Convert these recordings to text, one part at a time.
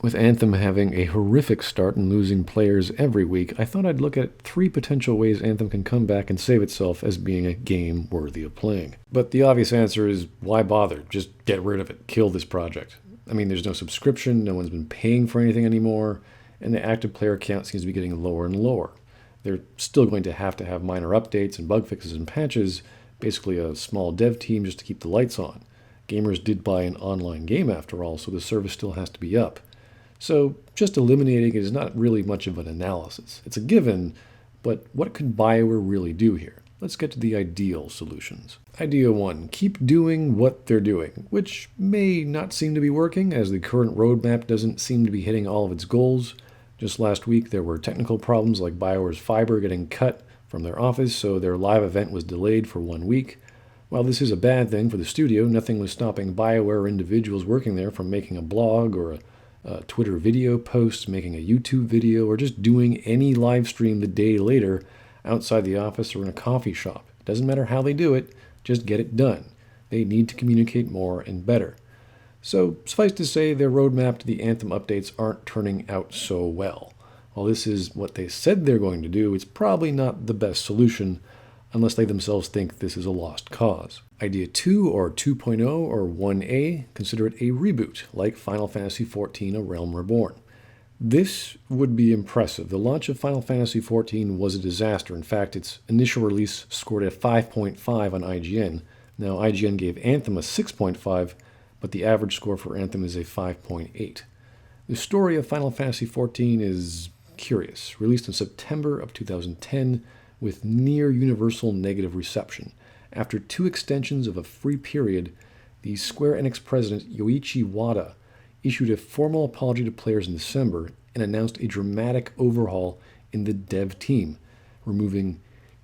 With Anthem having a horrific start and losing players every week, I thought I'd look at 3 potential ways Anthem can come back and save itself as being a game worthy of playing. But the obvious answer is, why bother? Just get rid of it. Kill this project. I mean, there's no subscription, no one's been paying for anything anymore, and the active player count seems to be getting lower and lower. They're still going to have minor updates and bug fixes and patches, basically a small dev team just to keep the lights on. Gamers did buy an online game after all, so the service still has to be up. So just eliminating it is not really much of an analysis. It's a given, but what could Bioware really do here? Let's get to the ideal solutions. Idea 1, keep doing what they're doing, which may not seem to be working as the current roadmap doesn't seem to be hitting all of its goals. Just last week there were technical problems like Bioware's fiber getting cut from their office, so their live event was delayed for 1 week. While this is a bad thing for the studio, nothing was stopping Bioware individuals working there from making a blog or a Twitter video post, making a YouTube video, or just doing any live stream the day later outside the office or in a coffee shop. It doesn't matter how they do it, just get it done. They need to communicate more and better. So suffice to say, their roadmap to the Anthem updates aren't turning out so well. While this is what they said they're going to do, it's probably not the best solution unless they themselves think this is a lost cause. Idea 2 or 2.0 or 1A, consider it a reboot, like Final Fantasy XIV: A Realm Reborn. This would be impressive. The launch of Final Fantasy XIV was a disaster. In fact, its initial release scored a 5.5 on IGN. Now, IGN gave Anthem a 6.5, but the average score for Anthem is a 5.8. The story of Final Fantasy XIV is curious. Released in September of 2010 with near universal negative reception. After 2 extensions of a free period, the Square Enix president Yoichi Wada issued a formal apology to players in December and announced a dramatic overhaul in the dev team, removing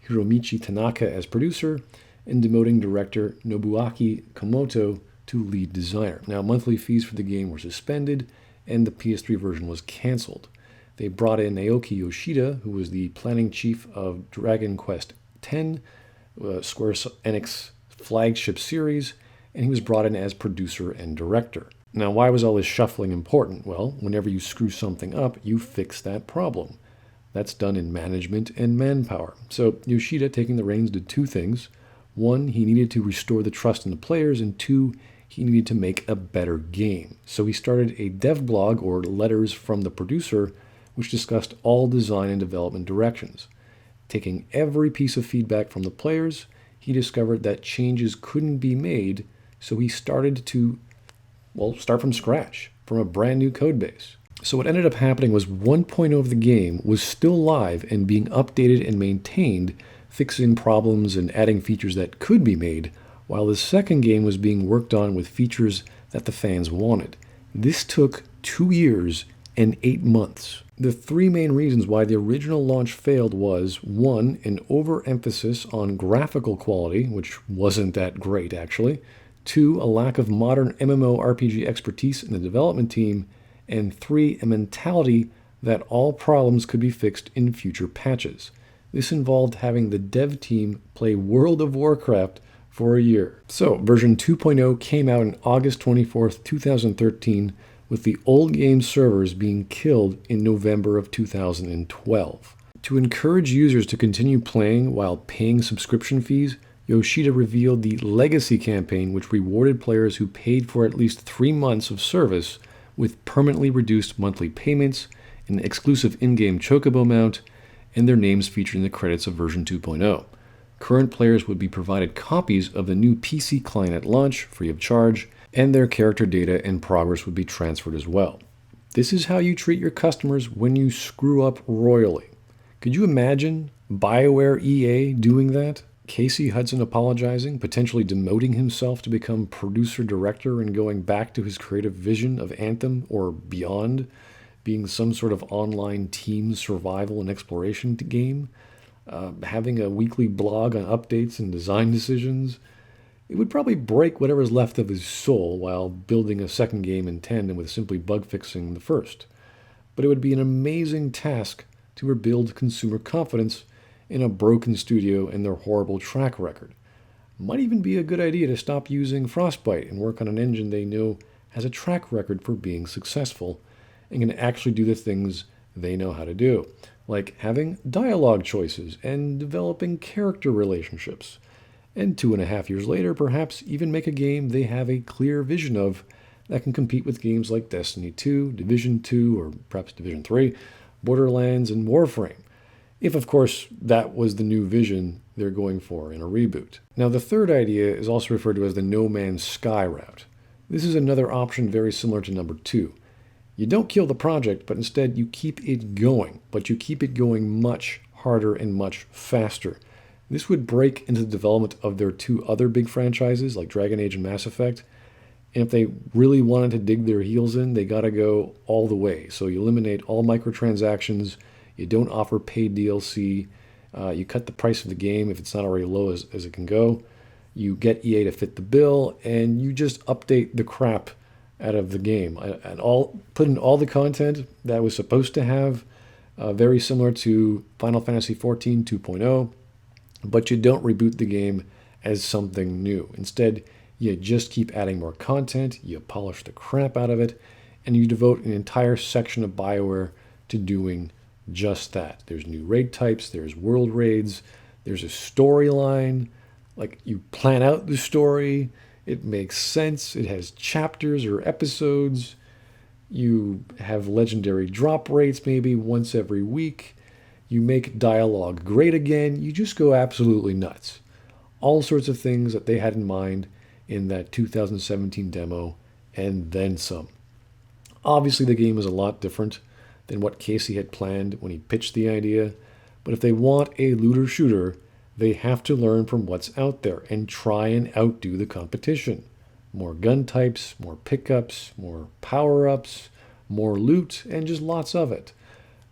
Hiromichi Tanaka as producer and demoting director Nobuaki Komoto to lead designer. Now, monthly fees for the game were suspended and the PS3 version was canceled. They brought in Naoki Yoshida, who was the planning chief of Dragon Quest X, Square Enix flagship series, and he was brought in as producer and director. Now, why was all this shuffling important? Well, whenever you screw something up, you fix that problem. That's done in management and manpower. So Yoshida, taking the reins, did 2 things. 1, he needed to restore the trust in the players, and 2, he needed to make a better game. So he started a dev blog, or letters from the producer, which discussed all design and development directions. Taking every piece of feedback from the players, he discovered that changes couldn't be made, so he started to, start from scratch, from a brand new code base. So what ended up happening was 1.0 of the game was still live and being updated and maintained, fixing problems and adding features that could be made, while the second game was being worked on with features that the fans wanted. This took 2 years and 8 months. The 3 main reasons why the original launch failed was 1, an overemphasis on graphical quality, which wasn't that great actually, 2, a lack of modern MMORPG expertise in the development team, and 3, a mentality that all problems could be fixed in future patches. This involved having the dev team play World of Warcraft for a year. So, version 2.0 came out on August 24th, 2013, with the old game servers being killed in November of 2012. To encourage users to continue playing while paying subscription fees, Yoshida revealed the Legacy campaign, which rewarded players who paid for at least 3 months of service with permanently reduced monthly payments, an exclusive in-game chocobo mount, and their names featured in the credits of version 2.0. Current players would be provided copies of the new PC client at launch, free of charge, and their character data and progress would be transferred as well. This is how you treat your customers when you screw up royally. Could you imagine Bioware EA doing that? Casey Hudson apologizing, potentially demoting himself to become producer-director and going back to his creative vision of Anthem or beyond, being some sort of online team survival and exploration game, having a weekly blog on updates and design decisions. It would probably break whatever's left of his soul while building a second game in tandem with simply bug fixing the first. But it would be an amazing task to rebuild consumer confidence in a broken studio and their horrible track record. Might even be a good idea to stop using Frostbite and work on an engine they know has a track record for being successful, and can actually do the things they know how to do, like having dialogue choices and developing character relationships. And 2.5 years later, perhaps even make a game they have a clear vision of that can compete with games like Destiny 2, Division 2, or perhaps Division 3, Borderlands, and Warframe. If, of course, that was the new vision they're going for in a reboot. Now, the third idea is also referred to as the No Man's Sky route. This is another option very similar to number 2. You don't kill the project, but instead you keep it going, but you keep it going much harder and much faster. This would break into the development of their 2 other big franchises like Dragon Age and Mass Effect. And if they really wanted to dig their heels in, they got to go all the way. So you eliminate all microtransactions, you don't offer paid DLC, you cut the price of the game if it's not already low as it can go, you get EA to fit the bill, and you just update the crap out of the game. And put in all the content that was supposed to have, very similar to Final Fantasy XIV 2.0, but you don't reboot the game as something new. Instead, you just keep adding more content, you polish the crap out of it, and you devote an entire section of Bioware to doing just that. There's new raid types, there's world raids, there's a storyline. Like, you plan out the story, it makes sense, it has chapters or episodes, you have legendary drop rates maybe once every week, you make dialogue great again, you just go absolutely nuts. All sorts of things that they had in mind in that 2017 demo, and then some. Obviously, the game is a lot different than what Casey had planned when he pitched the idea, but if they want a looter shooter, they have to learn from what's out there and try and outdo the competition. More gun types, more pickups, more power-ups, more loot, and just lots of it.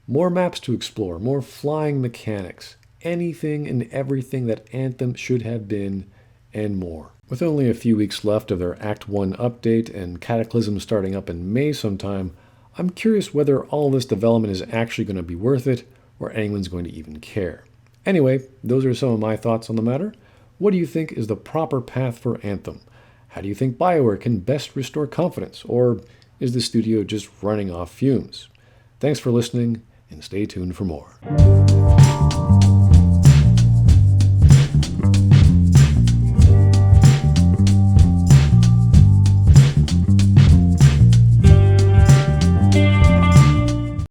More maps to explore, more flying mechanics, anything and everything that Anthem should have been, and more. With only a few weeks left of their Act 1 update and Cataclysm starting up in May sometime, I'm curious whether all this development is actually going to be worth it, or anyone's going to even care. Anyway, those are some of my thoughts on the matter. What do you think is the proper path for Anthem? How do you think Bioware can best restore confidence, or is the studio just running off fumes? Thanks for listening, and stay tuned for more.